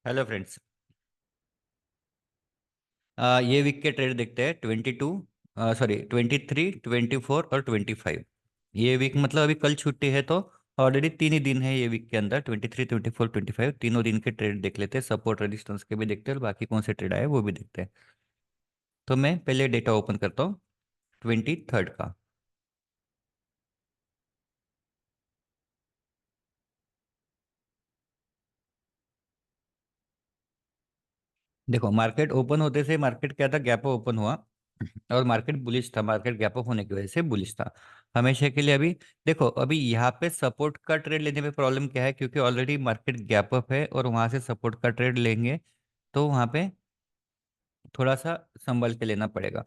Hello friends. ये week के trade देखते हैं 22, सॉरी 23, 24 और 25। ये वीक मतलब अभी कल छुट्टी है तो ऑलरेडी 3 ही दिन है ये वीक के अंदर। 23, 24, 25 तीनों दिन के ट्रेड देख लेते हैं। सपोर्ट रेजिस्टेंस के भी देखते हैं और बाकी कौन से ट्रेड आए वो भी देखते हैं। तो मैं पहले डेटा ओपन करता हूँ 23 का। देखो, मार्केट ओपन होते से मार्केट क्या था, गैप ओपन हुआ और मार्केट बुलिश था। मार्केट गैप अप होने की वजह से बुलिश था हमेशा के लिए। अभी देखो, अभी यहाँ पे सपोर्ट का ट्रेड लेने में प्रॉब्लम क्या है, क्योंकि ऑलरेडी मार्केट गैप अप है और वहां से सपोर्ट का ट्रेड लेंगे तो वहां पे थोड़ा सा संभल के लेना पड़ेगा।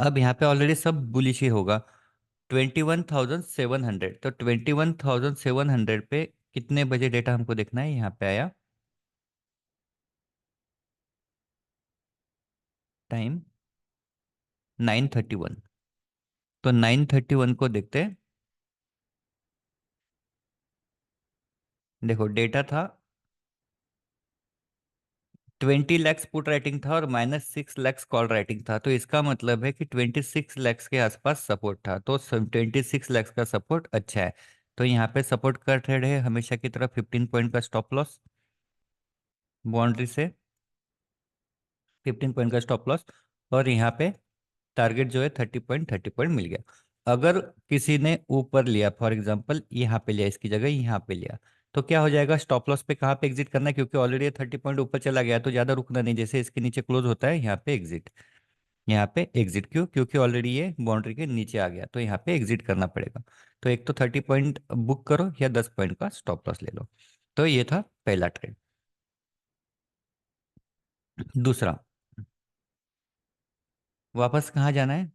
अब यहाँ पे ऑलरेडी सब बुलिश ही होगा। 21,700, तो 21,700 पे कितने बजे डेटा हमको देखना है, यहाँ पे आया टाइम 9:31। तो 9:31 को देखते हैं। देखो, डेटा था 20 लैक्स पुट राइटिंग था और -6 लैक्स कॉल राइटिंग था। तो इसका मतलब है कि 26 लैक्स के आसपास सपोर्ट था। तो 26 लैक्स का सपोर्ट अच्छा है। तो यहाँ पे सपोर्ट का ट्रेड है हमेशा की तरह 15 पॉइंट का स्टॉप लॉस बाउंड्री से, 15 पॉइंट का स्टॉप लॉस। और यहाँ पे टारगेट जो है 30 पॉइंट, 30 पॉइंट मिल गया। अगर किसी ने ऊपर लिया, फॉर एग्जांपल यहाँ पे लिया, इसकी जगह यहाँ पे लिया, तो क्या हो जाएगा, स्टॉप लॉस पे कहाँ पे एग्जिट करना है, क्योंकि ऑलरेडी 30 पॉइंट ऊपर चला गया तो ज़्यादा रुकना नहीं। जैसे इसके नीचे क्लोज होता है, यहाँ पे एग्जिट। यहाँ पे एग्जिट क्यों, क्योंकि ऑलरेडी ये बाउंड्री के नीचे आ गया तो यहाँ पे एग्जिट करना पड़ेगा। तो एक तो 30 पॉइंट बुक करो या 10 पॉइंट का स्टॉप लॉस ले लो। तो ये था पहला ट्रेड। दूसरा, वापस कहाँ जाना है,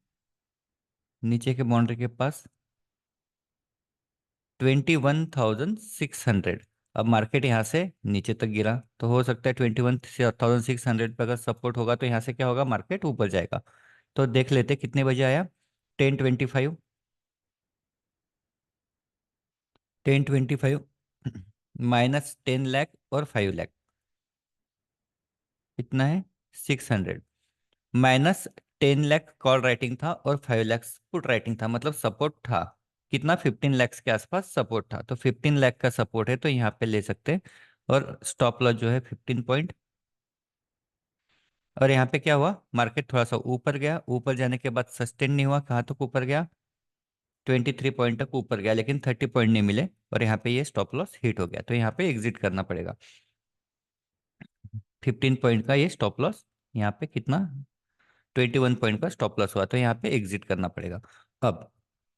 नीचे के बाउंड्री के पास 21,600। अब मार्केट यहाँ से नीचे तक गिरा तो हो सकता है 21,600 पे अगर सपोर्ट होगा तो यहाँ से क्या होगा, मार्केट ऊपर जाएगा। तो देख लेते कितने बजे आया, 10:25। 10:25 -10 लाख और 5 लाख कितना है, 600। -10 लाख कॉल राइटिंग था और 5 लैक्स पुट राइटिंग था, मतलब सपोर्ट था कितना, 15 लैक्स के आसपास सपोर्ट था। तो 15 लाख का सपोर्ट है तो यहाँ पे ले सकते हैं। और स्टॉप लॉस जो है 15 पॉइंट। और यहाँ पे क्या हुआ, मार्केट थोड़ा सा ऊपर गया, ऊपर जाने के बाद सस्टेन नहीं हुआ, कहाँ तक ऊपर गया, 23 पॉइंट तक ऊपर गया, लेकिन 30 पॉइंट नहीं मिले और यहाँ पे ये स्टॉप लॉस हिट हो गया तो यहाँ पे एग्जिट करना पड़ेगा। 15 पॉइंट का ये स्टॉप लॉस, यहाँ पे कितना, 21 पॉइंट का स्टॉप लॉस हुआ तो यहाँ पे एग्जिट करना पड़ेगा। अब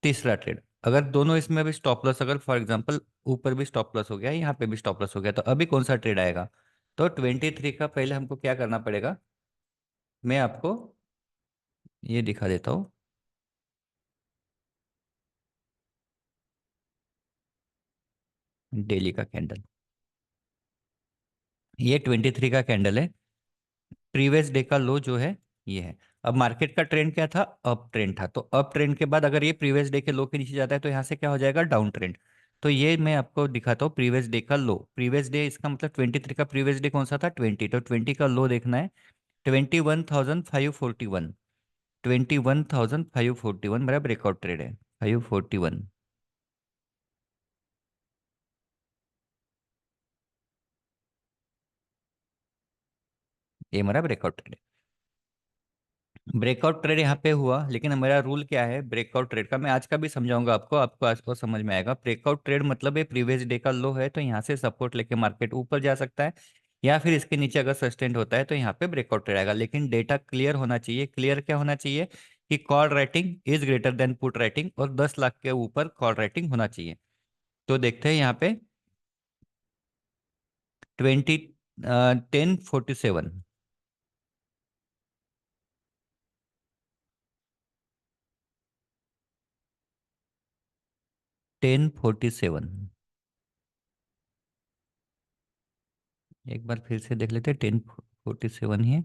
तीसरा ट्रेड, अगर दोनों इसमें भी स्टॉप लॉस, अगर फॉर एग्जांपल ऊपर भी स्टॉप लॉस हो गया, यहाँ पे भी स्टॉप लॉस हो गया, तो अभी कौन सा ट्रेड आएगा। तो 23 का पहले हमको क्या करना पड़ेगा, मैं आपको ये दिखा देता हूँ। डेली का कैंडल, ये 23 का कैंडल है। प्रीवियस डे का लो जो है ये है। अब मार्केट का ट्रेंड क्या था, अप ट्रेंड था। तो अप ट्रेंड के बाद अगर ये प्रीवियस डे के लो के नीचे जाता है तो यहाँ से क्या हो जाएगा, डाउन ट्रेंड। तो ये मैं आपको दिखाता हूँ प्रीवियस डे का लो। प्रीवियस डे इसका मतलब 23 का प्रीवियस डे कौन सा था, 20। तो 20 का लो देखना है, 21,541। 21,541 मेरा ब्रेकआउट ट्रेड है, 541। ये मेरा ब्रेकआउट ट्रेड है। ब्रेकआउट ट्रेड यहाँ पे हुआ, लेकिन मेरा रूल क्या है ब्रेकआउट ट्रेड का, मैं आज का भी समझाऊंगा आपको, आपको आज को समझ में आएगा। ब्रेकआउट ट्रेड मतलब है प्रीवियस डे का लो है तो यहाँ से सपोर्ट लेके मार्केट ऊपर जा सकता है, या फिर इसके नीचे अगर सस्टेंड होता है तो यहाँ पे ब्रेकआउट ट्रेड आएगा। लेकिन डेटा क्लियर होना चाहिए। क्लियर क्या होना चाहिए, कि call writing is greater than put writing और 10 लाख के ऊपर कॉल राइटिंग होना चाहिए। तो देखते हैं यहाँ पे 10:47। 10:47 एक बार फिर से देख लेते हैं, 10:47 ही है।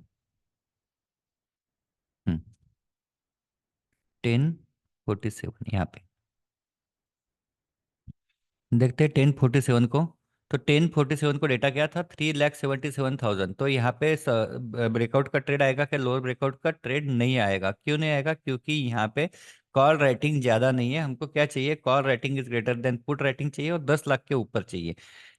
10:47 यहाँ पे देखते हैं 10:47 को। तो 1047 को डेटा क्या था, 3,77,000। तो यहाँ पे ब्रेकआउट का ट्रेड आएगा क्या, लोअर ब्रेकआउट का ट्रेड नहीं आएगा। क्यों नहीं आएगा, क्योंकि यहाँ पे कॉल राइटिंग ज़्यादा नहीं है। हमको क्या चाहिए, call writing is greater than put writing चाहिए, और 10 लाख के ऊपर चाहिए।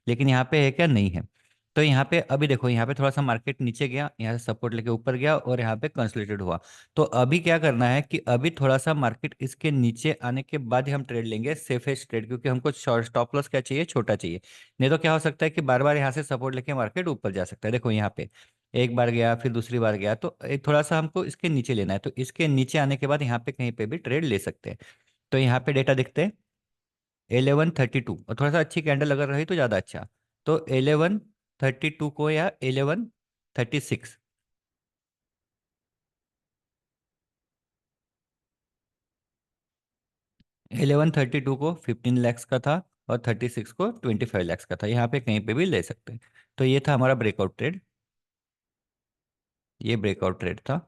लेकिन यहाँ पे है क्या, नहीं है। तो यहाँ पे अभी देखो, यहाँ पे थोड़ा सा मार्केट नीचे गया, यहाँ से सपोर्ट लेके ऊपर गया, और यहाँ पे कंसोलिडेटेड हुआ। तो अभी क्या करना है कि अभी थोड़ा सा मार्केट इसके नीचे आने के बाद ही हम ट्रेड लेंगे, सेफेस्ट ट्रेड, क्योंकि हमको शॉर्ट स्टॉप लॉस क्या चाहिए, छोटा चाहिए। नहीं तो क्या हो सकता है कि बार बार यहाँ से सपोर्ट लेके मार्केट ऊपर जा सकता है। देखो यहाँ पे एक बार गया, फिर दूसरी बार गया, तो थोड़ा सा हमको इसके नीचे लेना है। तो इसके नीचे आने के बाद यहाँ पे कहीं पे भी ट्रेड ले सकते हैं। तो यहाँ पे डेटा दिखते हैं 1132, और थोड़ा सा अच्छी कैंडल अगर रही तो ज़्यादा अच्छा। तो 1132 को या 1136, 1132 को 15 lakhs का था, और 36 को 25 lakhs का था। यहाँ पे कहीं पे भी ले सकते हैं। तो ये था हमारा ब्रेकआउट ट्रेड, ये ब्रेकआउट ट्रेड था।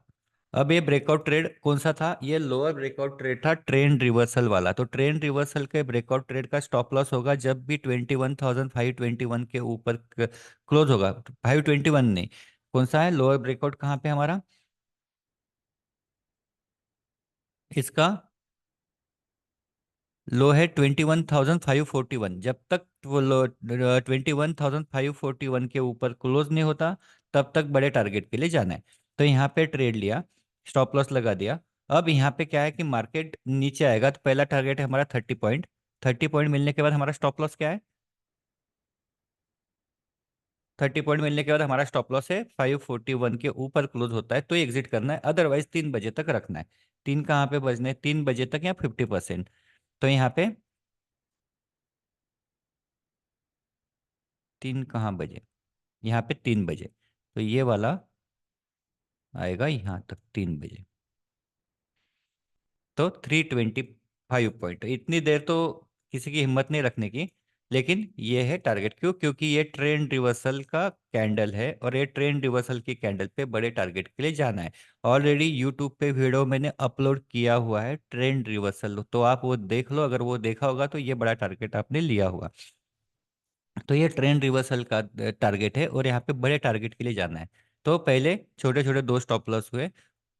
अब ये ब्रेकआउट ट्रेड कौन सा था, ये लोअर ब्रेकआउट ट्रेड था, ट्रेंड रिवर्सल वाला। तो ट्रेंड रिवर्सल के ब्रेकआउट ट्रेड का स्टॉप लॉस होगा जब भी 21,521 के ऊपर क्लोज होगा। 521 नहीं, कौन सा है लोअर ब्रेकआउट, कहाँ पे हमारा इसका लो है 21,541। जब तक वो लो 21,541 के ऊपर क्लोज नहीं होता, तब तक बड़े टारगेट के लिए जाना है। तो यहाँ पे ट्रेड लिया, स्टॉप लॉस लगा दिया। अब यहाँ पे क्या है कि मार्केट नीचे आएगा, तो पहला टारगेट है हमारा 30 पॉइंट। 30 पॉइंट मिलने के बाद हमारा स्टॉप लॉस क्या है, 30 पॉइंट मिलने के बाद हमारा स्टॉप लॉस है 541 के ऊपर क्लोज होता है तो एग्जिट करना है, अदरवाइज 3 बजे तक रखना है। तीन कहाँ पे बजने, 3 बजे तक या 50%। तो यहाँ पे 3 कहाँ बजे, यहाँ पे 3 बजे। तो ये वाला आएगा यहाँ तक 3 बजे। तो 325 पॉइंट, इतनी देर तो किसी की हिम्मत नहीं रखने की। लेकिन ये है टारगेट, क्यों, क्योंकि ये ट्रेंड रिवर्सल का कैंडल है, और ये ट्रेंड रिवर्सल की कैंडल पे बड़े टारगेट के लिए जाना है। ऑलरेडी यूट्यूब पे वीडियो मैंने अपलोड किया हुआ है ट्रेंड रिवर्सल, तो आप वो देख लो, अगर वो देखा होगा तो ये बड़ा टारगेट आपने लिया होगा। तो ये ट्रेंड रिवर्सल का टारगेट है, और यहाँ पे बड़े टारगेट के लिए जाना है। तो पहले छोटे छोटे दो स्टॉप लॉस हुए,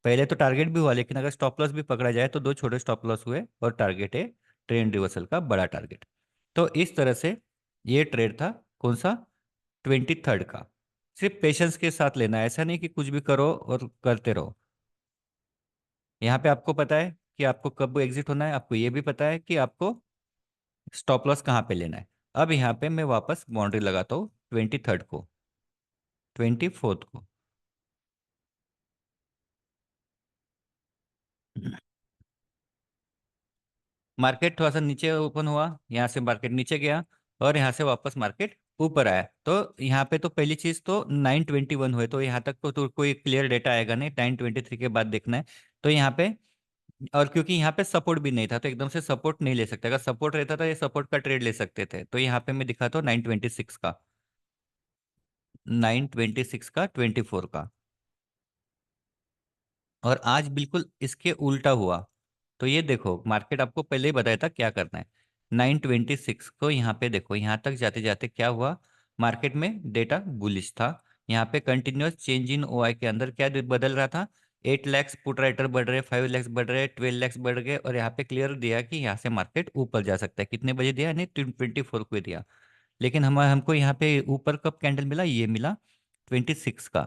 पहले तो टारगेट भी हुआ, लेकिन अगर स्टॉप लॉस भी पकड़ा जाए तो दो छोटे स्टॉप लॉस हुए, और टारगेट है ट्रेंड रिवर्सल का बड़ा टारगेट। तो इस तरह से ये ट्रेड था, कौन सा, 23rd का। सिर्फ पेशेंस के साथ लेना है, ऐसा नहीं कि कुछ भी करो और करते रहो। यहाँ पे आपको पता है कि आपको कब एग्जिट होना है, आपको ये भी पता है कि आपको स्टॉप लॉस कहाँ पे लेना है। अब यहाँ पे मैं वापस बाउंड्री लगाता हूँ 23rd को, 24th को। मार्केट थोड़ा सा नीचे ओपन हुआ, यहाँ से मार्केट नीचे गया, और यहाँ से वापस मार्केट ऊपर आया। तो यहाँ पे तो पहली चीज तो 921 हुए, तो यहाँ तक तो कोई क्लियर डेटा आएगा नहीं, 923 के बाद देखना है। तो यहाँ पे, और क्योंकि यहाँ पे सपोर्ट भी नहीं था, तो एकदम से सपोर्ट नहीं ले सकते। अगर सपोर्ट रहता था, ये सपोर्ट का ट्रेड ले सकते थे। तो यहाँ पे मैं दिखाता हूँ 926 का, 926 का, 24 का। और आज बिल्कुल इसके उल्टा हुआ। तो ये देखो, मार्केट आपको पहले ही बताया था क्या करना है। 926 को यहाँ पे देखो, यहाँ तक जाते जाते क्या हुआ, मार्केट में डेटा बुलिश था। यहाँ पे कंटिन्यूअस चेंज इन ओआई के अंदर क्या बदल रहा था, 8 lakhs पुट राइटर बढ़ रहे, 5 lakhs बढ़ रहे, 12 lakhs बढ़ गए, और यहाँ पे क्लियर दिया कि यहाँ से मार्केट ऊपर जा सकता है। कितने बजे दिया, नहीं 24 को दिया। लेकिन हम हमको यहाँ पे ऊपर कब कैंडल मिला, ये मिला 26 का।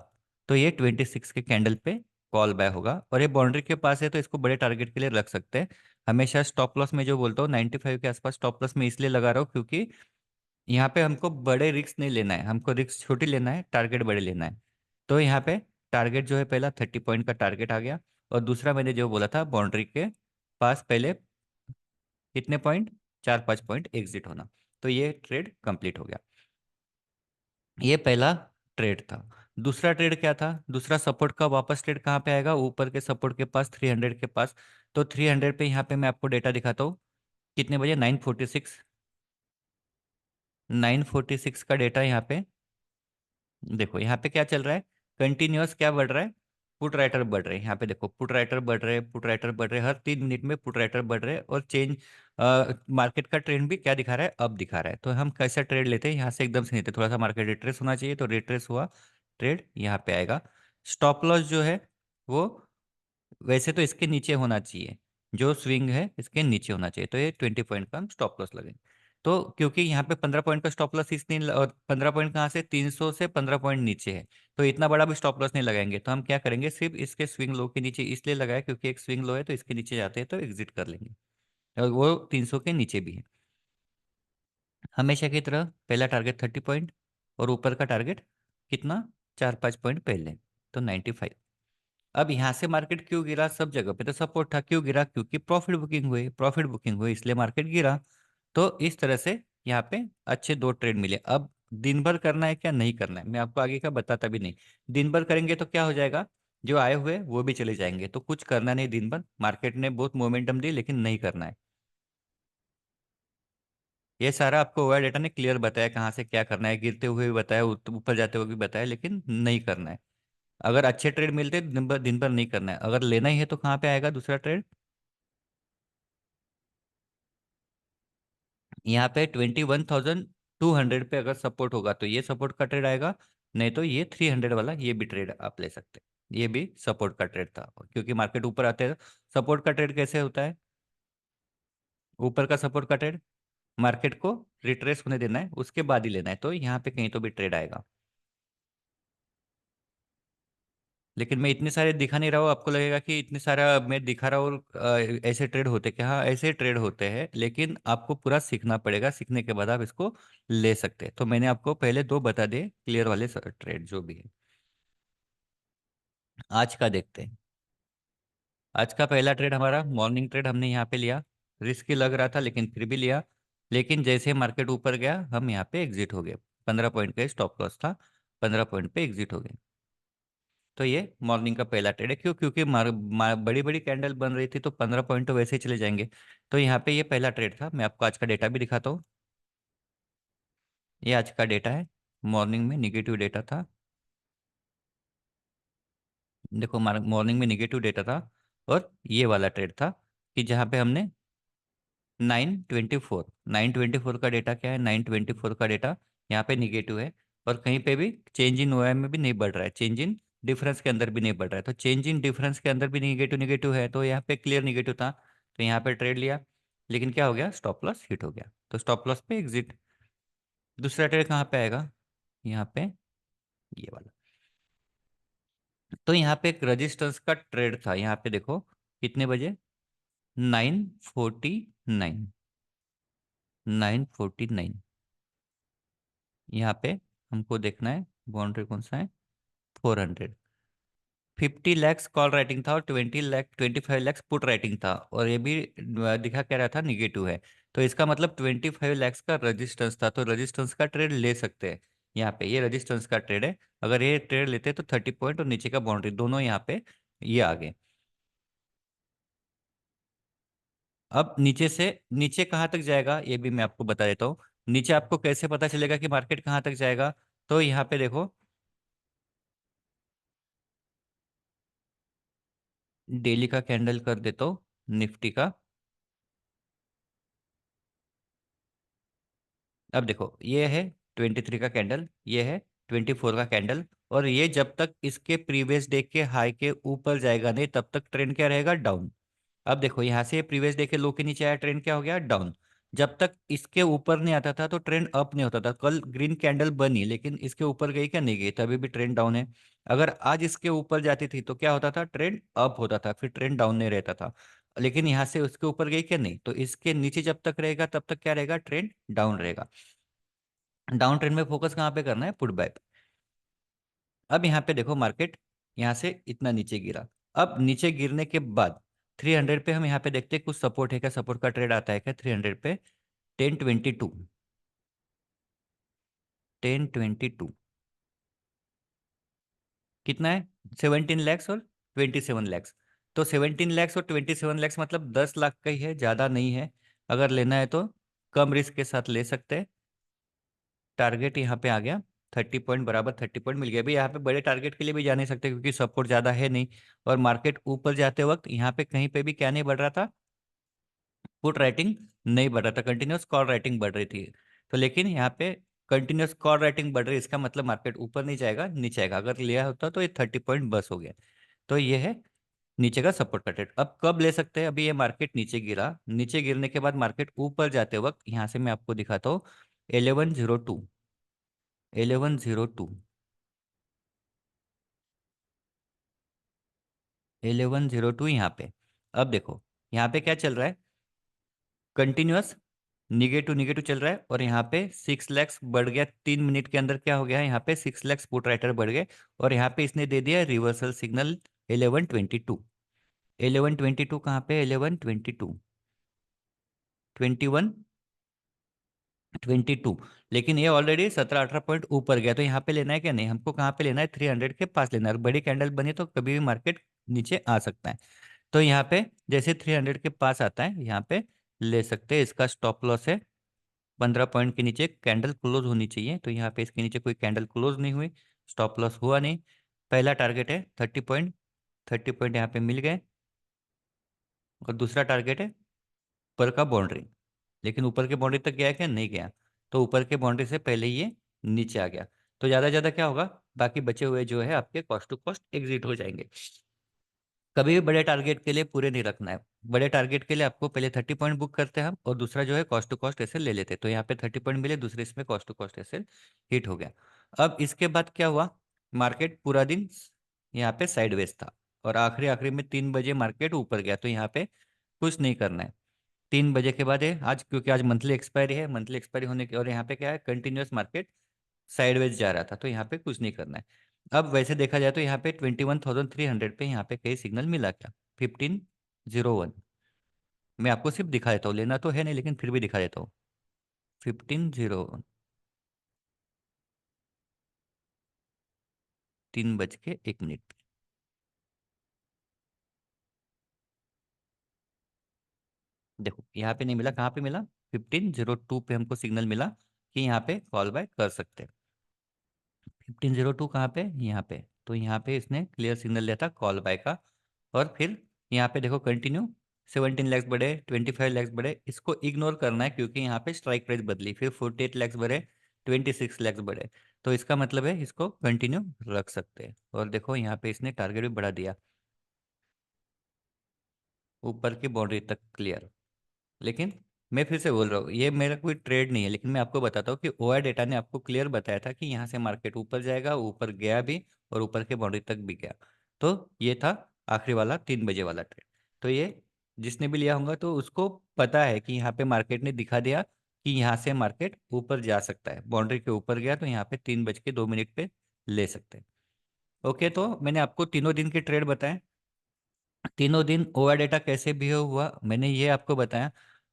तो ये 26 के कैंडल पे कॉल बाय होगा, और ये बाउंड्री के पास है, तो इसको बड़े टारगेट के लिए रख सकते हैं। हमेशा स्टॉप लॉस में जो बोलता हूँ 95 के आसपास स्टॉप लॉस में इसलिए लगा रहा हूँ, क्योंकि यहाँ पे हमको बड़े रिस्क नहीं लेना है, हमको रिस्क छोटी लेना है, टारगेट बड़े लेना है। तो यहाँ पे टारगेट जो है, पहला 30 पॉइंट का टारगेट आ गया, और दूसरा मैंने जो बोला था बाउंड्री के पास पहले कितने पॉइंट, 4-5 पॉइंट एग्जिट होना। तो ये ट्रेड कंप्लीट हो गया। ये पहला ट्रेड था। दूसरा ट्रेड क्या था, दूसरा सपोर्ट का वापस ट्रेड कहाँ पे आएगा, ऊपर के सपोर्ट के पास, 300 के पास। तो 300 पे यहाँ पे मैं आपको डेटा दिखाता हूँ, कितने बजे, 946, 946 का डेटा यहाँ पे। देखो यहाँ पे क्या चल रहा है, कंटिन्यूअस क्या बढ़ रहा है, पुट राइटर बढ़ रहे हैं, यहाँ पे देखो पुट राइटर बढ़ रहे हैं, पुट राइटर बढ़ रहे हैं, हर 3 मिनट में पुट राइटर बढ़ रहे हैं, और चेंज मार्केट का ट्रेंड भी क्या दिखा रहा है, अब दिखा रहा है। तो हम कैसा ट्रेड लेते हैं, यहाँ से एकदम से नहीं लेते, थोड़ा सा मार्केट रिट्रेस होना चाहिए, तो रिट्रेस हुआ, ट्रेड यहाँ पे आएगा। स्टॉप लॉस जो है वो वैसे तो इसके नीचे होना चाहिए, जो स्विंग है इसके नीचे होना चाहिए, तो ये 20 पॉइंट का हम स्टॉप लॉस लगेंगे। तो क्योंकि यहाँ पे 15 पॉइंट का स्टॉप लॉस इसलिए, और 15 पॉइंट कहाँ से, 300 से 15 पॉइंट नीचे है, तो इतना बड़ा भी स्टॉप लॉस नहीं लगाएंगे। तो हम क्या करेंगे, सिर्फ इसके स्विंग लो के नीचे इसलिए लगाए क्योंकि एक स्विंग लो है, तो इसके नीचे जाते हैं तो एग्जिट कर लेंगे, और वो 300 के नीचे भी है। हमेशा की तरह पहला टारगेट 30 पॉइंट, और ऊपर का टारगेट कितना, 4-5 पॉइंट पहले, तो 95। अब यहाँ से मार्केट क्यों गिरा, सब जगह पे तो सपोर्ट था, क्यों गिरा, क्योंकि प्रॉफिट बुकिंग हुई इसलिए मार्केट गिरा। तो इस तरह से यहाँ पे अच्छे 2 ट्रेड मिले। अब दिन भर करना है क्या, नहीं करना है, मैं आपको आगे का बताता भी नहीं। दिन भर करेंगे तो क्या हो जाएगा, जो आए हुए वो भी चले जाएंगे, तो कुछ करना नहीं दिन भर, मार्केट ने बहुत मोमेंटम दी लेकिन नहीं करना है। ये सारा आपको ओआई डेटा ने क्लियर बताया, कहाँ से क्या करना है, गिरते हुए भी बताया, ऊपर जाते हुए भी बताया, लेकिन नहीं करना है। अगर अच्छे ट्रेड मिलते दिन भर नहीं करना है, अगर लेना ही है तो कहाँ पे आएगा दूसरा ट्रेड, यहाँ पे 21,200 पे अगर सपोर्ट होगा तो ये सपोर्ट का ट्रेड आएगा, नहीं तो ये 300 वाला ये भी ट्रेड आप ले सकते हैं, ये भी सपोर्ट का ट्रेड था, क्योंकि मार्केट ऊपर आते हैं। सपोर्ट का ट्रेड कैसे होता है, ऊपर का सपोर्ट का ट्रेड मार्केट को रिट्रेस होने देना है, उसके बाद ही लेना है, तो यहाँ पे कहीं तो भी ट्रेड आएगा। लेकिन मैं इतने सारे दिखा नहीं रहा हूँ, आपको लगेगा कि इतने सारा मैं दिखा रहा हूँ, और ऐसे ट्रेड होते क्या, हाँ ऐसे ट्रेड होते हैं, लेकिन आपको पूरा सीखना पड़ेगा, सीखने के बाद आप इसको ले सकते हैं। तो मैंने आपको पहले 2 बता दिए क्लियर वाले ट्रेड जो भी है। आज का देखते हैं। आज का पहला ट्रेड हमारा मॉर्निंग ट्रेड हमने यहाँ पे लिया, रिस्की लग रहा था लेकिन फिर भी लिया, लेकिन जैसे मार्केट ऊपर गया हम यहाँ पे एग्जिट हो गए। 15 पॉइंट का स्टॉप लॉस था, 15 पॉइंट पे एग्जिट हो गए। तो ये मॉर्निंग का पहला ट्रेड है, क्यों, क्योंकि बड़ी बड़ी कैंडल बन रही थी, तो 15 पॉइंट तो वैसे ही चले जाएंगे। तो यहाँ पे ये पहला ट्रेड था। मैं आपको आज का डेटा भी दिखाता हूँ, ये आज का डेटा है, मॉर्निंग में निगेटिव डेटा था। देखो मॉर्निंग में निगेटिव डेटा था, और ये वाला ट्रेड था कि जहाँ पे हमने 924 का डेटा, क्या है 924 का डेटा यहाँ पे निगेटिव है, और कहीं पे भी चेंज इन ओआई में भी नहीं बढ़ रहा है, चेंज इन डिफरेंस के अंदर भी नहीं बढ़ रहा है, तो चेंज इन डिफरेंस के अंदर भी निगेटिव निगेटिव है, तो यहाँ पे क्लियर निगेटिव था, तो यहाँ पे ट्रेड लिया, लेकिन क्या हो गया, स्टॉप लॉस हिट हो गया, तो स्टॉप लॉस पे एग्जिट। दूसरा ट्रेड कहाँ पे आएगा, यहाँ पे, ये वाला। तो यहाँ पे एक रजिस्टेंस का ट्रेड था, यहाँ पे देखो कितने बजे, 9:49, 9:49, यहाँ पे हमको देखना है बाउंड्री कौन सा है, 400। 50 लैक्स कॉल राइटिंग था, और 25 लैक्स पुट राइटिंग था, और ये भी दिखा क्या रहा था, निगेटिव है। तो इसका मतलब 25 लैक्स का रजिस्टेंस था, तो रजिस्टेंस का ट्रेड ले सकते हैं। यहाँ पे ये रजिस्टेंस का ट्रेड है, अगर ये ट्रेड लेते हैं तो 30 पॉइंट और नीचे का बाउंड्री दोनों यहाँ पे ये आ गए। अब नीचे से, नीचे कहाँ तक जाएगा ये भी मैं आपको बता देता हूँ। नीचे आपको कैसे पता चलेगा कि मार्केट कहाँ तक जाएगा, तो यहाँ पे देखो, डेली का कैंडल कर देता हूँ, निफ्टी का। अब देखो ये है 23 का कैंडल, ये है 24 का कैंडल, और ये जब तक इसके प्रीवियस डे के हाई के ऊपर जाएगा नहीं तब तक ट्रेंड क्या रहेगा, डाउन। अब देखो यहाँ से प्रीवियस डे के लो के नीचे आया, ट्रेंड क्या हो गया, डाउन। जब तक इसके ऊपर नहीं आता था तो ट्रेंड अप नहीं होता था। कल ग्रीन कैंडल बनी लेकिन इसके ऊपर गई क्या, नहीं गई, तभी भी ट्रेंड डाउन है। अगर आज इसके ऊपर जाती थी तो क्या होता था, ट्रेंड अप होता था, फिर ट्रेंड डाउन नहीं रहता था। लेकिन यहाँ से उसके ऊपर गई क्या, नहीं, तो इसके नीचे जब तक रहेगा तब तक क्या रहेगा, ट्रेंड डाउन रहेगा। डाउन ट्रेंड में फोकस कहाँ पे करना है, पुट बाय पे। अब यहाँ पे देखो मार्केट यहाँ से इतना नीचे गिरा, अब नीचे गिरने के बाद 300 पे हम यहाँ पे देखते हैं कुछ सपोर्ट है क्या, सपोर्ट का ट्रेड आता है क्या 300 पे, 1022, 1022 कितना है, 17 लैक्स और 27 लैक्स। तो 17 लैक्स और 27 लैक्स मतलब 10 लाख का ही है, ज़्यादा नहीं है। अगर लेना है तो कम रिस्क के साथ ले सकते हैं। टारगेट यहाँ पे आ गया 30 पॉइंट बराबर 30 पॉइंट मिल गया। अभी यहाँ पे बड़े टारगेट के लिए भी जा नहीं सकते क्योंकि सपोर्ट ज़्यादा है नहीं। और मार्केट ऊपर जाते वक्त यहाँ पे कहीं पे भी क्या नहीं बढ़ रहा था, पुट राइटिंग नहीं बढ़ रहा था, कंटिन्यूस कॉल राइटिंग बढ़ रही थी। तो लेकिन यहाँ पे कंटिन्यूस कॉल राइटिंग बढ़ रही है, इसका मतलब मार्केट ऊपर नहीं जाएगा, नीचे आएगा। अगर लिया होता तो ये 30 पॉइंट बस हो गया। तो ये है नीचे का सपोर्ट का ट्रेड। अब कब ले सकते हैं? अभी ये मार्केट नीचे गिरा, नीचे गिरने के बाद मार्केट ऊपर जाते वक्त यहाँ से मैं आपको दिखाता हूँ 1102, 1102, 1102 यहाँ पे। अब देखो यहाँ पे क्या चल रहा है, कंटिन्यूअस निगेटिव निगेटिव चल रहा है। और यहाँ पे 6 लैक्स बढ़ गया 3 मिनट के अंदर। क्या हो गया है यहाँ पे 6 लैक्स पुट राइटर बढ़ गए। और यहाँ पे इसने दे दिया रिवर्सल सिग्नल 1122। 1122 कहाँ पे? 1122, 21, 22। लेकिन ये ऑलरेडी 17-18 पॉइंट ऊपर गया। तो यहाँ पे लेना है क्या? नहीं, हमको कहाँ पे लेना है? 300 के पास लेना है। और बड़ी कैंडल बनी तो कभी भी मार्केट नीचे आ सकता है। तो यहाँ पे जैसे 300 के पास आता है यहाँ पे ले सकते हैं। इसका स्टॉप लॉस है 15 पॉइंट के नीचे कैंडल क्लोज होनी चाहिए। तो यहाँ पे इसके नीचे कोई कैंडल क्लोज नहीं हुई, स्टॉप लॉस हुआ नहीं। पहला टारगेट है 30 पॉइंट, 30 पॉइंट यहाँ पे मिल गए। और दूसरा टारगेट है ऊपर का बाउंड्री। लेकिन ऊपर के बाउंड्री तक गया है क्या? नहीं गया। तो ऊपर के बाउंड्री से पहले ही ये नीचे आ गया। तो ज़्यादा ज़्यादा क्या होगा, बाकी बचे हुए जो है आपके कॉस्ट टू कॉस्ट एग्जिट हो जाएंगे। कभी भी बड़े टारगेट के लिए पूरे नहीं रखना है। बड़े टारगेट के लिए आपको पहले 30 पॉइंट बुक करते हैं हम, और दूसरा जो है कॉस्ट टू कॉस्ट ऐसे ले लेते हैं। तो यहाँ पे 30 पॉइंट मिले, दूसरे इसमें कॉस्ट टू कॉस्ट ऐसे हिट हो गया। अब इसके बाद क्या हुआ, मार्केट पूरा दिन यहाँ पे साइडवेज था। और आखिरी आखिरी में 3 बजे मार्केट ऊपर गया। तो यहाँ पे कुछ नहीं करना है। 3 बजे के बाद है आज, क्योंकि आज मंथली एक्सपायरी है, मंथली एक्सपायरी होने के, और यहाँ पे क्या है कंटिन्यूस मार्केट साइडवेज जा रहा था। तो यहाँ पे कुछ नहीं करना है। अब वैसे देखा जाए तो यहाँ पे 21,300 पे यहाँ पे कई सिग्नल मिला क्या? 1501। मैं आपको सिर्फ दिखा देता हूँ, लेना तो है नहीं लेकिन फिर भी दिखा देता हूँ। 1501, 3:01 पे देखो यहाँ पे नहीं मिला, कहाँ पे मिला? 1502 पे हमको सिग्नल मिला कि यहाँ पे कॉल बैक कर सकते हैं। 1502 कहाँ पे? यहाँ पे। तो यहाँ पे इसने क्लियर सिग्नल दिया था कॉल बाय का। और फिर यहाँ पे देखो कंटिन्यू 17 लैक्स बढ़े, 25 लैक्स बढ़े। इसको इग्नोर करना है क्योंकि यहाँ पे स्ट्राइक प्राइस बदली। फिर 48 लैक्स बढ़े, 26 लैक्स बढ़े। तो इसका मतलब है इसको कंटिन्यू रख सकते हैं। और देखो यहाँ पे इसने टारगेट भी बढ़ा दिया ऊपर की बाउंड्री तक क्लियर। लेकिन मैं फिर से बोल रहा हूँ ये मेरा कोई ट्रेड नहीं है, लेकिन मैं आपको बताता हूँ कि ओआई डेटा ने आपको क्लियर बताया था कि यहाँ से मार्केट ऊपर जाएगा, ऊपर गया भी और ऊपर के बाउंड्री तक भी गया। तो ये था आखिरी वाला 3 बजे वाला ट्रेड। तो ये जिसने भी लिया होगा तो उसको पता है कि यहाँ पे मार्केट ने दिखा दिया कि यहाँ से मार्केट ऊपर जा सकता है। बाउंड्री के ऊपर गया तो यहाँ पे 3:02 पे ले सकते हैं। ओके, तो मैंने आपको तीनों दिन के ट्रेड बताए। तीनों दिन ओआ डेटा कैसे बिहेव हुआ मैंने ये आपको बताया।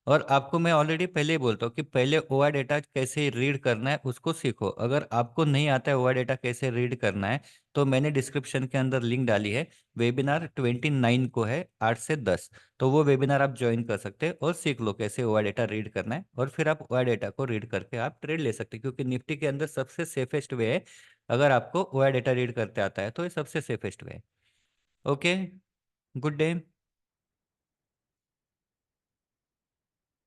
और आपको मैं ऑलरेडी पहले ही बोलता हूँ कि पहले ओआ डेटा कैसे रीड करना है उसको सीखो। अगर आपको नहीं आता है ओआ डेटा कैसे रीड करना है, तो मैंने डिस्क्रिप्शन के अंदर लिंक डाली है। वेबिनार 29 को है, 8 से 10। तो वो वेबिनार आप ज्वाइन कर सकते हैं और सीख लो कैसे ओआ डेटा रीड करना है। और फिर आप ओआ डेटा को रीड करके आप ट्रेड ले सकते हैं, क्योंकि निफ्टी के अंदर सबसे सेफेस्ट वे है। अगर आपको ओआ डेटा रीड करते आता है तो ये सबसे सेफेस्ट वे है। Okay, good day.